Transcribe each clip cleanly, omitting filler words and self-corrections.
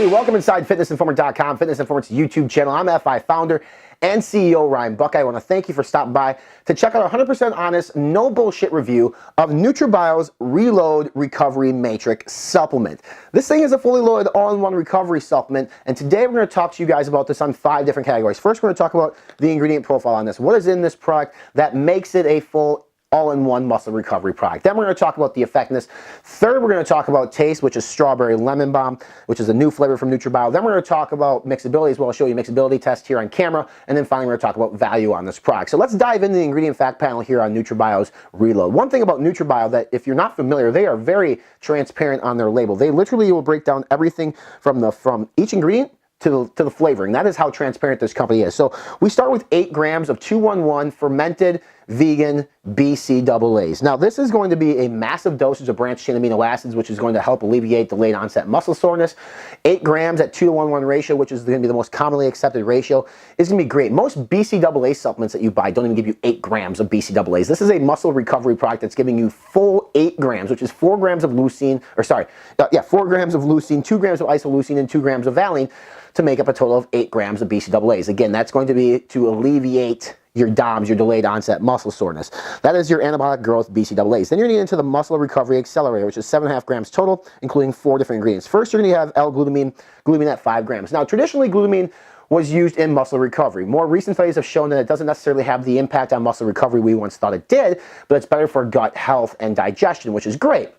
everybody, welcome inside fitnessinformer.com, Fitness Informant's YouTube channel. I'm FI founder and CEO Ryan Buckeye. I want to thank you for stopping by to check out a 100% honest, no bullshit review of NutraBio's Reload Recovery Matrix supplement. This thing is a fully loaded all-in-one recovery supplement, and today we're going to talk to you guys about this on 5 different categories. First, we're going to talk about the ingredient profile on this. What is in this product that makes it a full all-in-one muscle recovery product. Then we're going to talk about the effectiveness. Third, we're going to talk about taste, which is strawberry lemon bomb, which is a new flavor from NutraBio. Then we're going to talk about mixability as well. I'll show you a mixability test here on camera. And then finally, we're going to talk about value on this product. So let's dive into the ingredient fact panel here on NutraBio's Reload. One thing about NutraBio that if you're not familiar, they are very transparent on their label. They literally will break down everything from each ingredient to the flavoring. That is how transparent this company is. So we start with 8 grams of 211 fermented vegan BCAAs. Now this is going to be a massive dosage of branched chain amino acids, which is going to help alleviate delayed onset muscle soreness. 8 grams at 2:1 ratio, which is going to be the most commonly accepted ratio, is going to be great. Most BCAA supplements that you buy don't even give you 8 grams of BCAAs. This is a muscle recovery product that's giving you full 8 grams, which is 4 grams of leucine, 4 grams of leucine, 2 grams of isoleucine, and 2 grams of valine to make up a total of 8 grams of BCAAs. Again, that's going to be to alleviate your DOMS, your delayed onset muscle soreness. That is your anabolic growth BCAAs. Then you're going to get into the muscle recovery accelerator, which is 7.5 grams total, including 4 different ingredients. First, you're going to have L-glutamine, glutamine at 5 grams. Now, traditionally, glutamine was used in muscle recovery. More recent studies have shown that it doesn't necessarily have the impact on muscle recovery we once thought it did, but it's better for gut health and digestion, which is great.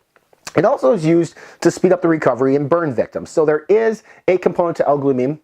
It also is used to speed up the recovery in burn victims. So there is a component to L-glutamine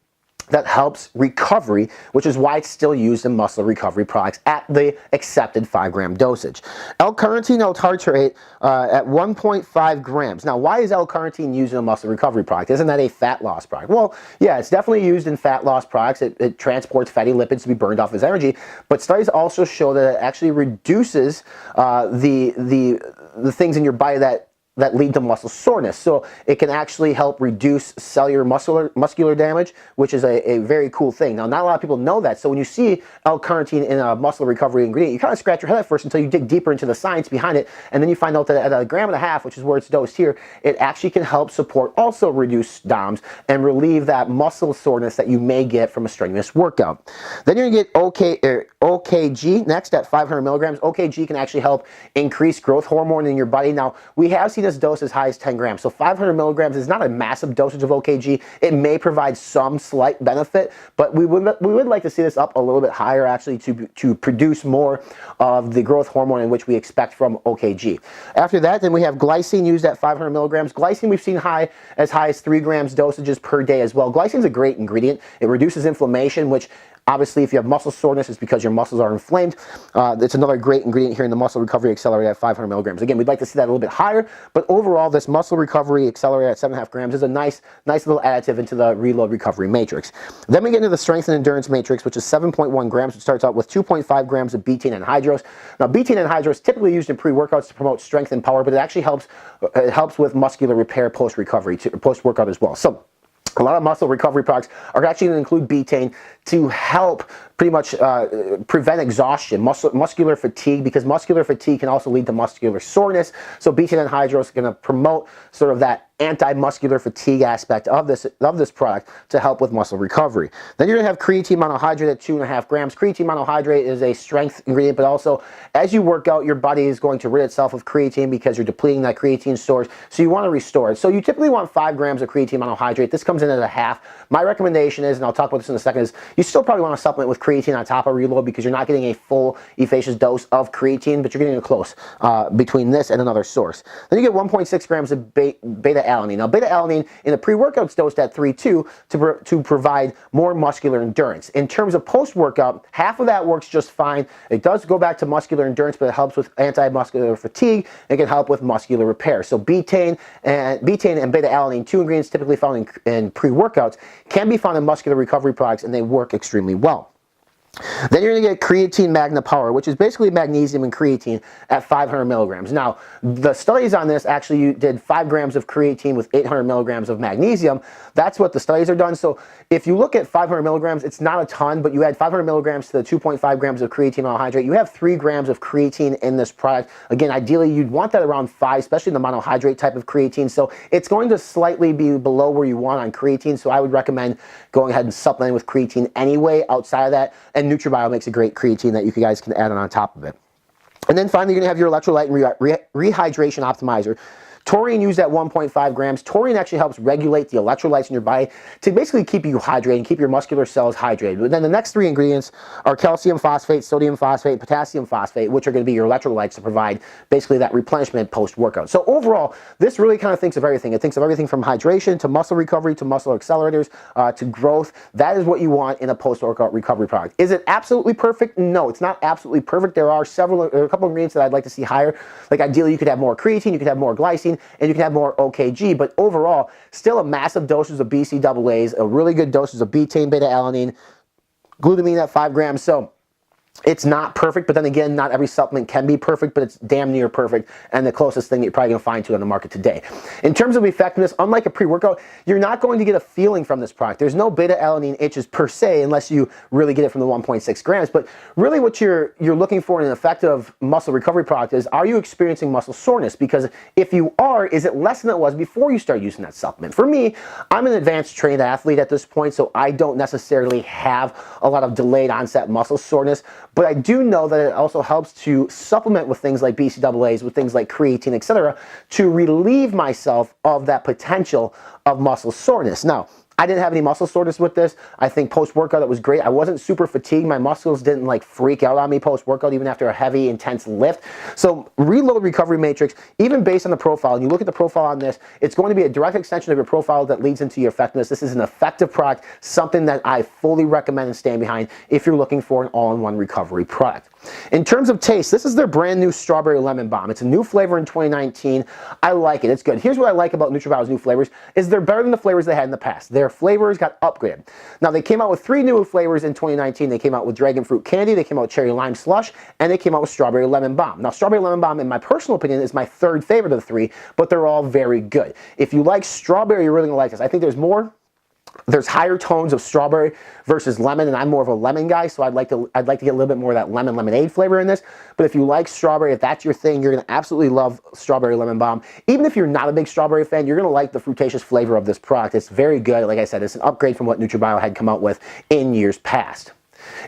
that helps recovery, which is why it's still used in muscle recovery products at the accepted 5-gram dosage. L-carnitine, L-tartrate at 1.5 grams. Now, why is L-carnitine used in a muscle recovery product? Isn't that a fat loss product? Well, yeah, it's definitely used in fat loss products. It transports fatty lipids to be burned off as energy, but studies also show that it actually reduces the things in your body that lead to muscle soreness. So it can actually help reduce cellular muscular damage, which is a very cool thing. Now, not a lot of people know that. So when you see L-carnitine in a muscle recovery ingredient, you kind of scratch your head at first until you dig deeper into the science behind it. And then you find out that at 1.5 grams, which is where it's dosed here, it actually can help support also reduce DOMS and relieve that muscle soreness that you may get from a strenuous workout. Then you're going to get OKG next at 500 milligrams. OKG can actually help increase growth hormone in your body. Now, we have seen this dose as high as 10 grams. So 500 milligrams is not a massive dosage of OKG. It may provide some slight benefit, but we would like to see this up a little bit higher actually to produce more of the growth hormone in which we expect from OKG. After that, then we have glycine used at 500 milligrams. Glycine we've seen as high as 3 grams dosages per day as well. Glycine is a great ingredient. It reduces inflammation, which obviously, if you have muscle soreness, it's because your muscles are inflamed. It's another great ingredient here in the Muscle Recovery Accelerator at 500 milligrams. Again, we'd like to see that a little bit higher, but overall, this Muscle Recovery Accelerator at 7.5 grams is a nice little additive into the Reload Recovery Matrix. Then we get into the Strength and Endurance Matrix, which is 7.1 grams, which starts out with 2.5 grams of betaine anhydrous. Now, betaine anhydrous is typically used in pre-workouts to promote strength and power, but it actually helps with muscular repair post-recovery, post-workout as well. So a lot of muscle recovery products are actually going to include betaine to help pretty much prevent exhaustion, muscular fatigue, because muscular fatigue can also lead to muscular soreness. So betaine anhydrous is going to promote sort of that anti-muscular fatigue aspect of this product to help with muscle recovery. Then you're going to have creatine monohydrate at 2.5 grams. Creatine monohydrate is a strength ingredient, but also as you work out, your body is going to rid itself of creatine because you're depleting that creatine stores. So you want to restore it. So you typically want 5 grams of creatine monohydrate. This comes in at a half. My recommendation is, and I'll talk about this in a second, is you still probably want to supplement with creatine on top of Reload because you're not getting a full efficacious dose of creatine, but you're getting a close between this and another source. Then you get 1.6 grams of beta-alanine. Now, beta-alanine in the pre-workout's dosed at 3.2 to provide more muscular endurance. In terms of post-workout, half of that works just fine. It does go back to muscular endurance, but it helps with anti-muscular fatigue. It can help with muscular repair. So betaine and beta-alanine, 2 ingredients typically found in pre-workouts, can be found in muscular recovery products, and they work extremely well. Then you're going to get creatine magna power, which is basically magnesium and creatine at 500 milligrams. Now, the studies on this actually did 5 grams of creatine with 800 milligrams of magnesium. That's what the studies are done. So if you look at 500 milligrams, it's not a ton, but you add 500 milligrams to the 2.5 grams of creatine monohydrate. You have 3 grams of creatine in this product. Again, ideally, you'd want that around 5, especially the monohydrate type of creatine. So it's going to slightly be below where you want on creatine. So I would recommend going ahead and supplementing with creatine anyway outside of that. And NutraBio makes a great creatine that you guys can add on top of it. And then finally, you're going to have your electrolyte and rehydration optimizer. Taurine used at 1.5 grams. Taurine actually helps regulate the electrolytes in your body to basically keep you hydrated and keep your muscular cells hydrated. But then the next 3 ingredients are calcium phosphate, sodium phosphate, potassium phosphate, which are going to be your electrolytes to provide basically that replenishment post-workout. So overall, this really kind of thinks of everything. It thinks of everything from hydration to muscle recovery to muscle accelerators to growth. That is what you want in a post-workout recovery product. Is it absolutely perfect? No, it's not absolutely perfect. There are a couple ingredients that I'd like to see higher. Like ideally, you could have more creatine, you could have more glycine, and you can have more OKG, but overall, still a massive dosage of BCAAs, a really good dosage of betaine, beta-alanine, glutamine at 5 grams. So it's not perfect, but then again, not every supplement can be perfect, but it's damn near perfect and the closest thing that you're probably going to find to it on the market today. In terms of effectiveness, unlike a pre-workout, you're not going to get a feeling from this product. There's no beta-alanine itches per se unless you really get it from the 1.6 grams, but really what you're looking for in an effective muscle recovery product is, are you experiencing muscle soreness? Because if you are, is it less than it was before you start using that supplement? For me, I'm an advanced trained athlete at this point, so I don't necessarily have a lot of delayed onset muscle soreness. But I do know that it also helps to supplement with things like BCAAs, with things like creatine, etc., to relieve myself of that potential of muscle soreness. Now, I didn't have any muscle soreness with this. I think post-workout it was great. I wasn't super fatigued. My muscles didn't like freak out on me post-workout even after a heavy, intense lift. So Reload Recovery Matrix, even based on the profile, and you look at the profile on this, it's going to be a direct extension of your profile that leads into your effectiveness. This is an effective product, something that I fully recommend and stand behind if you're looking for an all-in-one recovery product. In terms of taste, this is their brand new Strawberry Lemon Bomb. It's a new flavor in 2019. I like it. It's good. Here's what I like about NutraBio's new flavors is they're better than the flavors they had in the past. Their flavors got upgraded. Now, they came out with 3 new flavors in 2019. They came out with Dragon Fruit Candy, they came out with Cherry Lime Slush, and they came out with Strawberry Lemon Bomb. Now, Strawberry Lemon Bomb, in my personal opinion, is my 3rd favorite of the 3, but they're all very good. If you like strawberry, you're really going to like this. I think there's higher tones of strawberry versus lemon, and I'm more of a lemon guy, so I'd like to get a little bit more of that lemon lemonade flavor in this. But if you like strawberry, if that's your thing, you're going to absolutely love Strawberry Lemon Bomb. Even if you're not a big strawberry fan, you're going to like the fruitaceous flavor of this product. It's very good. Like I said, it's an upgrade from what NutraBio had come out with in years past.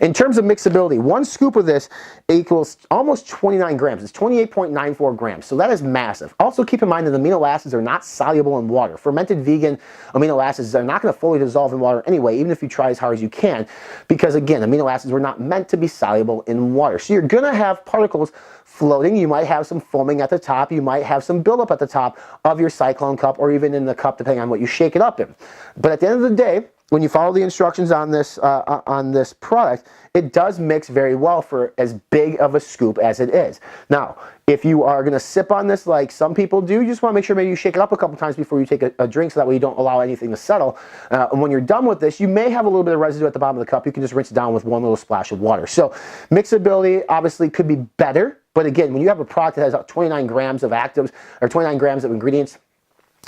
In terms of mixability, 1 scoop of this equals almost 29 grams. It's 28.94 grams, so that is massive. Also keep in mind that amino acids are not soluble in water. Fermented vegan amino acids are not going to fully dissolve in water anyway, even if you try as hard as you can, because again, amino acids were not meant to be soluble in water. So you're going to have particles floating. You might have some foaming at the top. You might have some buildup at the top of your Cyclone cup or even in the cup, depending on what you shake it up in. But at the end of the day, when you follow the instructions on this product, it does mix very well for as big of a scoop as it is. Now, if you are going to sip on this like some people do, you just want to make sure maybe you shake it up a couple times before you take a drink, so that way you don't allow anything to settle. And when you're done with this, you may have a little bit of residue at the bottom of the cup. You can just rinse it down with 1 little splash of water. So mixability obviously could be better, but again, when you have a product that has 29 grams of actives or 29 grams of ingredients,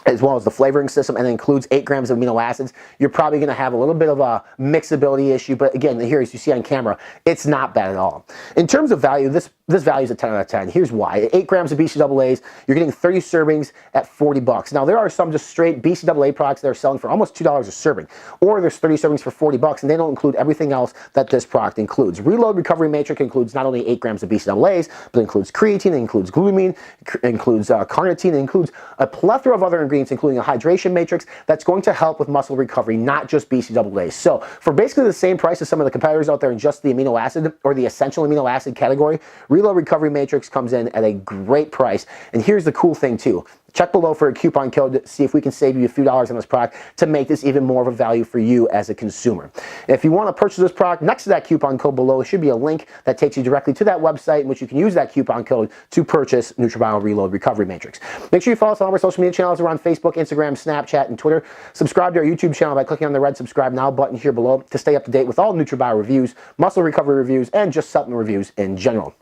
as well as the flavoring system, and it includes 8 grams of amino acids, you're probably going to have a little bit of a mixability issue. But again, here as you see on camera, it's not bad at all. In terms of value, this value is a 10 out of 10. Here's why. At 8 grams of BCAAs, you're getting 30 servings at 40 bucks. Now, there are some just straight BCAA products that are selling for almost $2 a serving, or there's 30 servings for 40 bucks, and they don't include everything else that this product includes. Reload Recovery Matrix includes not only 8 grams of BCAAs, but it includes creatine, it includes glutamine, it includes carnitine, it includes a plethora of other ingredients, including a hydration matrix that's going to help with muscle recovery, not just BCAAs. So for basically the same price as some of the competitors out there in just the amino acid or the essential amino acid category, Reload Recovery Matrix comes in at a great price. And here's the cool thing too. Check below for a coupon code to see if we can save you a few dollars on this product to make this even more of a value for you as a consumer. If you want to purchase this product, next to that coupon code below should be a link that takes you directly to that website in which you can use that coupon code to purchase NutraBio Reload Recovery Matrix. Make sure you follow us on all our social media channels. We're on Facebook, Instagram, Snapchat, and Twitter. Subscribe to our YouTube channel by clicking on the red subscribe now button here below to stay up to date with all NutraBio reviews, muscle recovery reviews, and just supplement reviews in general.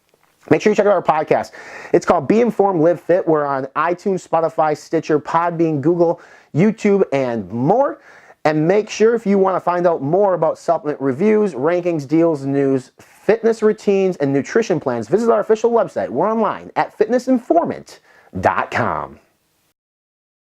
Make sure you check out our podcast. It's called Be Informed, Live Fit. We're on iTunes, Spotify, Stitcher, Podbean, Google, YouTube, and more. And make sure if you want to find out more about supplement reviews, rankings, deals, news, fitness routines, and nutrition plans, visit our official website. We're online at fitnessinformant.com.